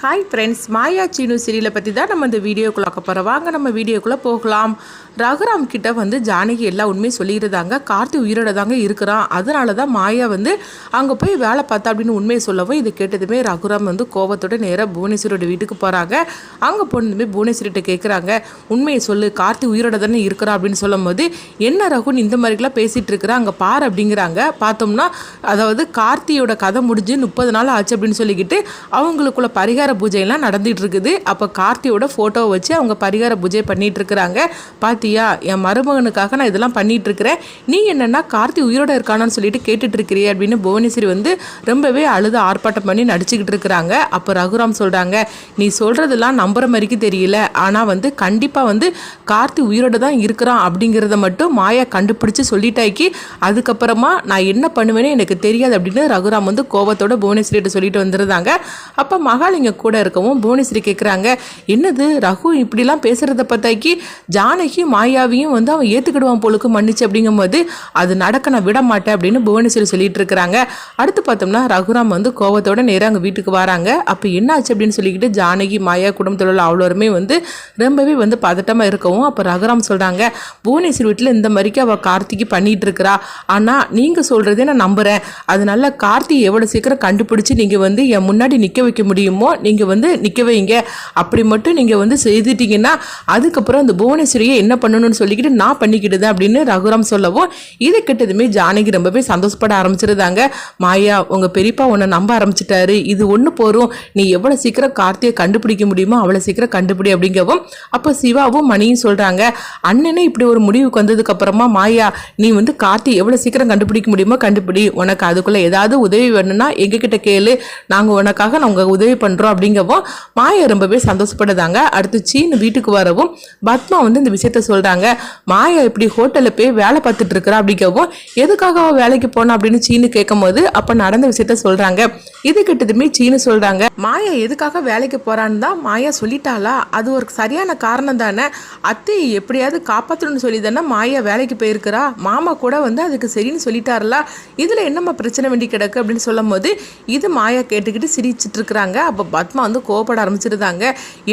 Hi friends, மாயா சீனு சீரியலை பற்றி தான் நம்ம இந்த வீடியோக்குள்ளே போகிறோம். வாங்க நம்ம வீடியோக்குள்ளே போகலாம். ரகுராம் கிட்ட வந்து ஜானகி எல்லா உண்மையும் சொல்லியிருந்தாங்க. கார்த்தி உயிரோட தாங்க இருக்கிறான், அதனால தான் மாயா வந்து அங்கே போய் வேலை பார்த்தா அப்படின்னு உண்மையை சொல்லவும் இது கேட்டதுமே ரகுராம் வந்து கோபத்தோட நேராக புவனேஸ்வரோட வீட்டுக்கு போகிறாங்க. அங்கே போனதுமே புவனேஸ்வரிட்ட கேட்குறாங்க, உண்மையை சொல்லு, கார்த்தி உயிரோட தானே இருக்கிறான் அப்படின்னு சொல்லும் போது, என்ன ரகுன் இந்த மாதிரிலாம் பேசிகிட்டு இருக்கிறா, அங்கே பார் அப்படிங்கிறாங்க. பார்த்தோம்னா அதாவது கார்த்தியோட கதை முடிஞ்சு 30 நாள் ஆச்சு அப்படின்னு சொல்லிக்கிட்டு அவங்களுக்குள்ள பரிகார பூஜையெல்லாம் நடந்துட்டு இருக்குது. அப்போ கார்த்தியோட ஃபோட்டோவை வச்சு அவங்க பரிகார பூஜை பண்ணிட்டு இருக்கிறாங்க. பாத்தியா, என் மருமகனுக்காக நான் இதெல்லாம் பண்ணிட்டு இருக்கிறேன், நீ என்னன்னா கார்த்தி உயிரோட இருக்கானான்னு சொல்லிட்டு கேட்டுட்டு இருக்கிறியே அப்படின்னு புவனேஸ்வரி வந்து ரொம்பவே அழுது ஆர்ப்பாட்டம் பண்ணி நடிச்சுக்கிட்டு இருக்கிறாங்க. அப்போ ரகுராம் சொல்றாங்க, நீ சொல்றதெல்லாம் நம்புற மாதிரிக்கு தெரியல, ஆனால் வந்து கண்டிப்பாக வந்து கார்த்தி உயிரோட தான் இருக்கிறான் அப்படிங்கிறத மட்டும் மாயா கண்டுபிடிச்சு சொல்லிட்டாக்கி அதுக்கப்புறமா நான் என்ன பண்ணுவேன்னு எனக்கு தெரியாது அப்படின்னு ரகுராம் வந்து கோபத்தோட புவனேஸ்வரிட்ட சொல்லிட்டு வந்துருந்தாங்க. அப்போ மகாலிங்க கூட இருக்கவும் புவனேஸ்வரி கேட்குறாங்க, என்னது ரகு இப்படிலாம் பேசுகிறத பார்த்தாக்கி ஜானகி மாயாவையும் வந்து அவன் ஏற்றுக்கிடுவான் போலுக்கு மன்னிச்சு அப்படிங்கும்போது அது நடக்க நான் விட மாட்டேன் அப்படின்னு புவனேஸ்வரி சொல்லிட்டு இருக்கிறாங்க. அடுத்து பார்த்தோம்னா ரகுராம் வந்து கோபத்தோட நேராக அங்கே வீட்டுக்கு வராங்க. அப்போ என்ன ஆச்சு அப்படின்னு சொல்லிக்கிட்டு ஜானகி மாயா குடும்பத்தில் உள்ள அவ்வளோருமே வந்து ரொம்பவே வந்து பதட்டமாக இருக்கவும் அப்போ ரகுராம் சொல்கிறாங்க, புவனேஸ்வரி வீட்டில் இந்த மாதிரிக்கு அவள் கார்த்திக்கு பண்ணிட்டு இருக்கிறா, ஆனால் நீங்கள் சொல்கிறதே நான் நம்புகிறேன், அதனால கார்த்தி எவ்வளோ சீக்கிரம் கண்டுபிடிச்சி நீங்கள் வந்து என் முன்னாடி நிற்க வைக்க முடியுமோ நீங்கள் வந்து நிற்க வைங்க, அப்படி மட்டும் நீங்கள் வந்து செய்துட்டீங்கன்னா அதுக்கப்புறம் அந்த புவனேஸ்வரியை என்ன பண்ணணும்னு சொல்லிக்கிட்டு நான் பண்ணிக்கிட்டுதான் அப்படின்னு ரகுராம் சொல்லவும் இதை கிட்டதுமே ஜானகி ரொம்பவே சந்தோஷப்பட ஆரம்பிச்சிருந்தாங்க. மாயா, உங்கள் பெரியப்பா உன்னை நம்ப ஆரம்பிச்சிட்டாரு, இது ஒன்று போகிறோம், நீ எவ்வளோ சீக்கிரம் கார்த்தியை கண்டுபிடிக்க முடியுமோ அவ்வளோ சீக்கிரம் கண்டுபிடி அப்படிங்கவும் அப்போ சிவாவும் மணியும் சொல்கிறாங்க, அண்ணனே இப்படி ஒரு முடிவுக்கு வந்ததுக்கு அப்புறமா மாயா நீ வந்து கார்த்தி எவ்வளோ சீக்கிரம் கண்டுபிடிக்க முடியுமோ கண்டுபிடி, உனக்கு அதுக்குள்ளே ஏதாவது உதவி வேணும்னா எங்ககிட்ட கேளு, நாங்கள் உனக்காக நாங்கள் உதவி பண்ணுறோம் அப்படிங்கவும் மாயா ரொம்பவே சந்தோஷப்படுதாங்க. அடுத்து சீனு வீட்டுக்கு வரவும் பத்மா வந்து இந்த விஷயத்த சொல்கிறாங்க, மாயா இப்படி ஹோட்டலில் போய் வேலை பார்த்துட்டு இருக்கிறா அப்படிங்கவும் எதுக்காக வேலைக்கு போனா அப்படின்னு சீனு கேட்கும் போது அப்போ நடந்த விஷயத்த சொல்கிறாங்க. இது கிட்டதுமே சீனு சொல்கிறாங்க, மாயா எதுக்காக வேலைக்கு போகிறான்னு தான் மாயா சொல்லிட்டாளா, அது ஒரு சரியான காரணம் தானே, அத்தையை எப்படியாவது காப்பாற்றணும்னு சொல்லி தானே மாயா வேலைக்கு போயிருக்கிறா, மாமா கூட வந்து அதுக்கு சரின்னு சொல்லிட்டாரலா, இதில் என்னம்மா பிரச்சனை வேண்டி கிடக்கு அப்படின்னு சொல்லும் போது இது மாயா கேட்டுக்கிட்டு சிரிச்சிட்டு இருக்கிறாங்க. அப்போ பத்மா வந்து கோபப்பட ஆரம்பிச்சிருந்தாங்க,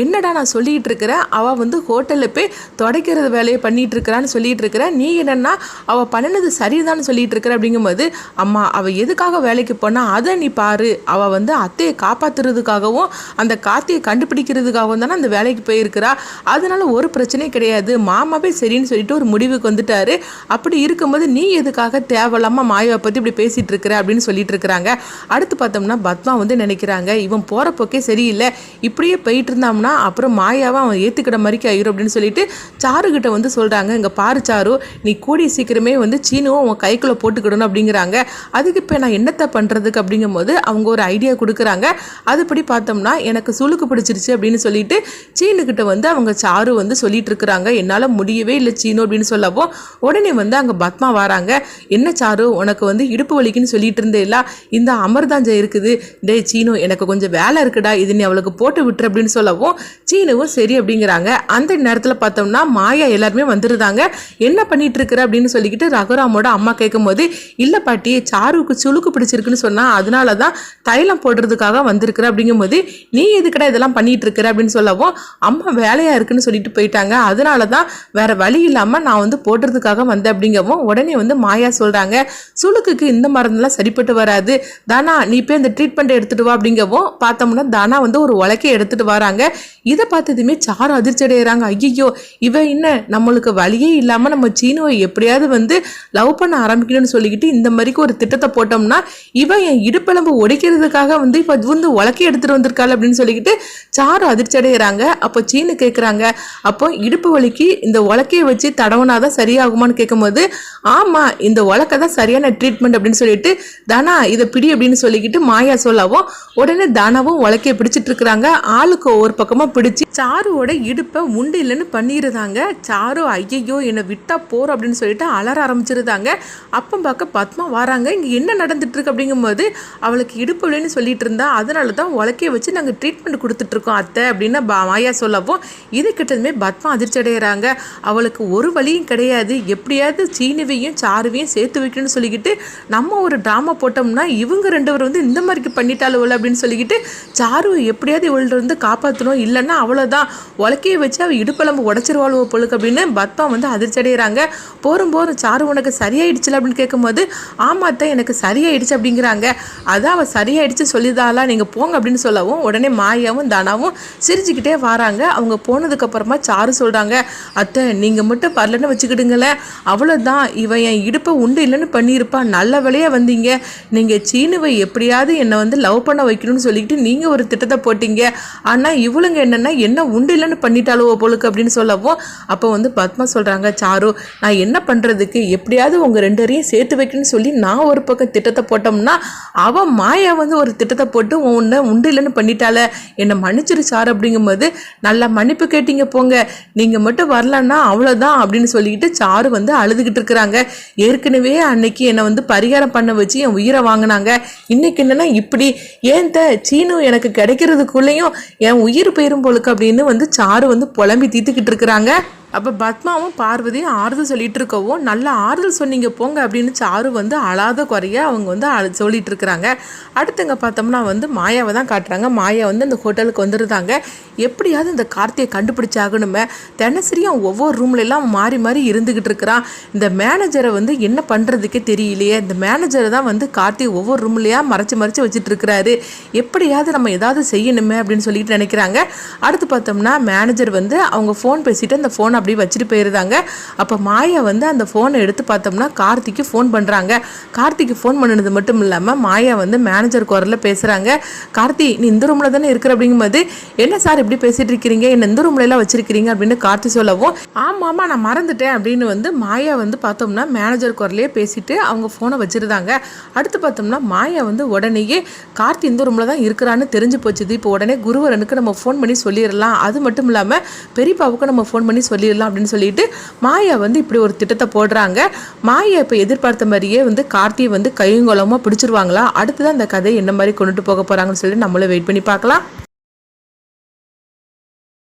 என்னடா நான் சொல்லிகிட்டு இருக்கிறேன், அவள் வந்து ஹோட்டலில் போய் துடைக்கிறது வேலையை பண்ணிகிட்டு இருக்கிறான்னு சொல்லிட்டு இருக்கிறேன், நீ என்னென்னா அவள் பண்ணினது சரிதான்னு சொல்லிட்டு இருக்கிற அப்படிங்கும்போது, அம்மா அவள் எதுக்காக வேலைக்கு போனால் அதை நீ பாரு, அவள் வந்து அத்தையை காப்பாற்றுறதுக்காகவும் அந்த கார்த்தியை கண்டுபிடிக்கிறதுக்காகவும் தானே அந்த வேலைக்கு போயிருக்கிறா, அதனால ஒரு பிரச்சனையும் கிடையாது, மாமாவே சரின்னு சொல்லிட்டு ஒரு முடிவுக்கு வந்துட்டாரு, அப்படி இருக்கும்போது நீ எதுக்காக தேவையில்லாமல் மாயாவை பற்றி இப்படி பேசிகிட்டு இருக்கிற அப்படின்னு சொல்லிட்டு இருக்கிறாங்க. அடுத்து பார்த்தோம்னா பத்மா வந்து நினைக்கிறாங்க, இவன் போகிற போக்கே சரியில்லை, இப்படியே போயிட்டு இருந்தாம்னா அப்புறம் மாயாவை அவன் ஏற்றுக்கிற மாதிரிக்கு ஆயிரும் அப்படின்னு சொல்லிட்டு சாருக்கிட்ட வந்து சொல்கிறாங்க, இங்கே பாரு சாரு, நீ கூடிய சீக்கிரமே வந்து சீனுவும் அவன் கைக்குள்ளே போட்டுக்கிடணும் அப்படிங்கிறாங்க, அதுக்கு இப்போ நான் என்னத்தை பண்ணுறதுக்கு அப்படிங்கும் போது அவங்க ஒரு ஐடியா கொடுக்குறாங்க. அதுபடி பார்த்தோம்னா எனக்கு சுளுக்கு பிடிச்சிருச்சு அப்படின்னு சொல்லிட்டு சீனுக்கிட்ட வந்து அவங்க சாரு வந்து சொல்லிட்டு இருக்கிறாங்க, என்னால் முடியவே இல்லை சீனு அப்படின்னு சொல்லவோ உடனே வந்து அங்கே பத்மா வராங்க, என்ன சாரு உனக்கு வந்து இடுப்பு வலிக்குன்னு சொல்லிட்டு இருந்தேல்ல, இந்த அமர்தாஞ்சை இருக்குது, டே சீனு எனக்கு கொஞ்சம் வேலை இருக்குடா, இது நீ அவளுக்கு போட்டு விட்டுரு அப்படின்னு சொல்லவும் சீனுவும் சரி அப்படிங்கிறாங்க. அந்த நேரத்தில் பார்த்தோம்னா மாயா எல்லாருமே வந்துருந்தாங்க, என்ன பண்ணிட்டு இருக்கிற அப்படின்னு சொல்லிக்கிட்டு ரகுராமோட அம்மா கேட்கும் போது, இல்லை பாட்டி சாருவுக்கு சுளுக்கு பிடிச்சிருக்குன்னு சொன்னா அதனால தான் தைலம் போடுறதுக்காக வந்திருக்கிற அப்படிங்கும் போது, நீ எதுக்கடா இதெல்லாம் பண்ணிட்டு இருக்கிற அப்படின்னு சொல்லவும் அம்மா வேலையா இருக்குன்னு சொல்லிட்டு போயிட்டாங்க, அதனால தான் வேற வழி இல்லாமல் நான் வந்து போடுறதுக்காக வந்தேன் அப்படிங்கவும் உடனே வந்து மாயா சொல்றாங்க, சுளுக்குக்கு இந்த மருந்தெல்லாம் சரிப்பட்டு வராது, தானா நீ போய் இந்த ட்ரீட்மெண்ட் எடுத்துட்டு வா அப்படிங்கவும் பார்த்தோம்னா தானா வந்து ஒரு உலக்கையை எடுத்துட்டு வராங்க. இதை பார்த்ததுமே சாரு அதிர்ச்சி அடைகிறாங்க, ஐயோ இவ என்ன நம்மளுக்கு வழியே இல்லாமல் நம்ம சீனுவை எப்படியாவது வந்து லவ் பண்ண ஆரம்பிக்கணும்னு சொல்லிக்கிட்டு இந்த மாதிரிக்கு ஒரு திட்டத்தை போட்டோம்னா இவன் என் இடுப்பெலும்பு உடைக்கிறதுக்காக வந்து இப்போ வந்து உலக்கை எடுத்துட்டு வந்திருக்காள் அப்படின்னு சொல்லிக்கிட்டு சாரு அதிர்ச்சி அடைகிறாங்க. அப்போ சீனு கேட்குறாங்க, அப்போ இடுப்பு வலிக்கு இந்த உலக்கையை வச்சு தடவுனாதான் சரியாகுமான்னு கேட்கும்போது, ஆமாம் இந்த உலக்கை தான் சரியான ட்ரீட்மெண்ட் அப்படின்னு சொல்லிட்டு தானா இதை பிடி அப்படின்னு சொல்லிக்கிட்டு மாயா சொல்லவும் உடனே தானாவும் உலக்கையை பிடிச்சிட்டு இருக்கிறாங்க. ஆளுக்கு ஒவ்வொரு பக்கமாக பிடிச்சி சாருவோட இடுப்பை உண்டு இல்லைன்னு பண்ணிடுறாங்க. சாரு ஐயையோ என்னை விட்டா போறோம் அப்படின்னு சொல்லிட்டு அலற ஆரம்பிச்சிருந்தாங்க. அப்போ பார்க்க பத்மா வராங்க, இங்கே என்ன நடந்துட்டு இருக்கு அப்படிங்கும்போது அவளுக்கு இடுப்பு இல்லைன்னு சொல்லிட்டு இருந்தா, அதனால தான் உலக்கையை வச்சு நாங்கள் ட்ரீட்மெண்ட் கொடுத்துட்டு இருக்கோம் அத்தை அப்படின்னு மாயா சொல்லவும் இது கிட்டதுமே பத்மா அதிர்ச்சி அடைகிறாங்க. அவளுக்கு ஒரு வழியும் கிடையாது, எப்படியாவது சீனுவையும் சாருவையும் சேர்த்து வைக்கணும்னு சொல்லிக்கிட்டு நம்ம ஒரு ட்ராமா போட்டோம்னா இவங்க 2 பேரும் வந்து இந்த மாதிரி பண்ணிட்டாலும் அப்படின்னு சொல்லிக்கிட்டு சாரு சாரு எப்படியாவது இவள்கிட்ட இருந்து காப்பாற்றணும், இல்லைன்னா அவ்வளோதான் உலக்கையை வச்சு அவள் இடுப்பெலும்பு உடச்சிருவாளுவோ பொழுக்கு அப்படின்னு பத்மா வந்து அதிர்ச்சி அடைகிறாங்க. போரும் சாரு உனக்கு சரியாயிடுச்சுல அப்படின்னு கேட்கும்போது ஆமாத்தான் எனக்கு சரியாயிடுச்சு அப்படிங்கிறாங்க. அதான் அவள் சரியாயிடுச்சு சொல்லிதாளா, நீங்கள் போங்க அப்படின்னு சொல்லவும் உடனே மாயாவும் தனாவும் சிரிச்சுக்கிட்டே வராங்க. அவங்க போனதுக்கப்புறமா சாரு சொல்கிறாங்க, அத்தை நீங்கள் மட்டும் வரலன்னு வச்சுக்கிடுங்களேன், அவ்வளோதான் இவன் என் இடுப்பை உண்டு இல்லைன்னு பண்ணியிருப்பான், நல்ல வேலையாக வந்தீங்க. நீங்கள் சீனுவை எப்படியாவது என்னை வந்து லவ் பண்ண வைக்கணும்னு சொல்லிக்கிட்டு நீங்கள் ஒரு திட்டத்தை போட்டீங்க, ஆனால் இவளுங்க என்னென்னா என்ன உண்டு இல்லைன்னு பண்ணிட்டாலோ பொழுக்கு அப்படின்னு சொல்லவும் அப்போ வந்து பத்மா சொல்கிறாங்க, சாரு நான் என்ன பண்ணுறதுக்கு, எப்படியாவது உங்கள் ரெண்டரையும் சேர்த்து வைக்கணும்னு சொல்லி நான் ஒரு பக்கம் திட்டத்தை போட்டோம்னா அவன் மாயா வந்து ஒரு திட்டத்தை போட்டு உன்னை உண்டு இல்லைன்னு பண்ணிட்டால, என்னை மன்னிச்சிரு சார் அப்படிங்கும்போது நல்லா மன்னிப்பு கேட்டீங்க போங்க, நீங்கள் மட்டும் வரலன்னா அவ்வளோதான் அப்படின்னு சொல்லிக்கிட்டு சாரு வந்து அழுதுகிட்டு இருக்கிறாங்க. ஏற்கனவே அன்னைக்கு என்னை வந்து பரிகாரம் பண்ண வச்சு என் உயிரை வாங்கினாங்க, இன்னைக்கு என்னன்னா இப்படி ஏன் சீனு எனக்கு கிடைக்கிறதுக்குள்ளேயும் என் உயிர் போயிரும் போலுக்கு அப்படின்னு வந்து சாரு வந்து புலம்பி தீத்துக்கிட்டு இருக்கிறாங்க. அப்போ பத்மாவும் பார்வதியும் ஆறுதல் சொல்லிட்டு இருக்கவும் நல்லா ஆறுதல் சொன்னீங்க போங்க அப்படின்னு சாரு வந்து அழாத குறைய அவங்க வந்து சொல்லிட்டு இருக்கிறாங்க. அடுத்தங்க பார்த்தோம்னா வந்து மாயாவை தான் காட்டுறாங்க. மாயா வந்து அந்த ஹோட்டலுக்கு வந்துருந்தாங்க. எப்படியாவது இந்த கார்த்தியை கண்டுபிடிச்சாகணுமே, தினசரியும் ஒவ்வொரு ரூம்லெல்லாம் மாறி மாறி இருந்துக்கிட்டு இருக்கிறான். இந்த மேனேஜரை வந்து என்ன பண்ணுறதுக்கே தெரியலையே, இந்த மேனேஜரை தான் வந்து கார்த்தி ஒவ்வொரு ரூம்லையா மறைச்சி மறைச்சி வச்சுட்டு இருக்கிறாரு, எப்படியாவது நம்ம ஏதாவது செய்யணுமே அப்படின்னு சொல்லிட்டு நினைக்கிறாங்க. அடுத்து பார்த்தோம்னா மேனேஜர் வந்து அவங்க ஃபோன் பேசிட்டு அந்த ஃபோனை அப்படியே வச்சுட்டு போயிருந்தாங்க. அப்போ மாயா வந்து அந்த ஃபோனை எடுத்து பார்த்தோம்னா கார்த்திக்கு ஃபோன் பண்ணுறாங்க. கார்த்திக்கு ஃபோன் பண்ணினது மட்டும் இல்லாமல் மாயா வந்து மேனேஜர் குரலில் பேசுகிறாங்க. கார்த்தி நீ இந்த ரூமில் தானே இருக்கிற அப்படிங்கும்போது என்ன சார் இப்படி பேசிகிட்டு இருக்கிறீங்க, என்ன இந்த ரூம்லலாம் வச்சுருக்கிறீங்க அப்படின்னு கார்த்தி சொல்லவும் ஆமாம் நான் மறந்துட்டேன் அப்படின்னு வந்து மாயா வந்து பார்த்தோம்னா மேனேஜர் குரலையே பேசிட்டு அவங்க ஃபோனை வச்சுருந்தாங்க. அடுத்து பார்த்தோம்னா மாயா வந்து உடனேயே கார்த்தி இந்த ரூமில் தான் இருக்கிறான்னு தெரிஞ்சு போச்சுது. இப்போ உடனே குருவரனுக்கு நம்ம ஃபோன் பண்ணி சொல்லிடலாம், அது மட்டும் இல்லாமல் பெரியப்பாவுக்கு நம்ம ஃபோன் பண்ணி சொல்லிடலாம் அப்படின்னு சொல்லிட்டு மாயா வந்து இப்படி ஒரு திட்டத்தை போடுறாங்க. மாயா இப்போ எதிர்பார்த்த மாதிரியே வந்து கார்த்தியை வந்து கையங்கோலமாக பிடிச்சிருவாங்களா, அடுத்துதான் அந்த கதை என்ன மாதிரி கொண்டுட்டு போக போகிறாங்கன்னு சொல்லி நம்மளும் வெயிட் பண்ணி பார்க்கலாம்.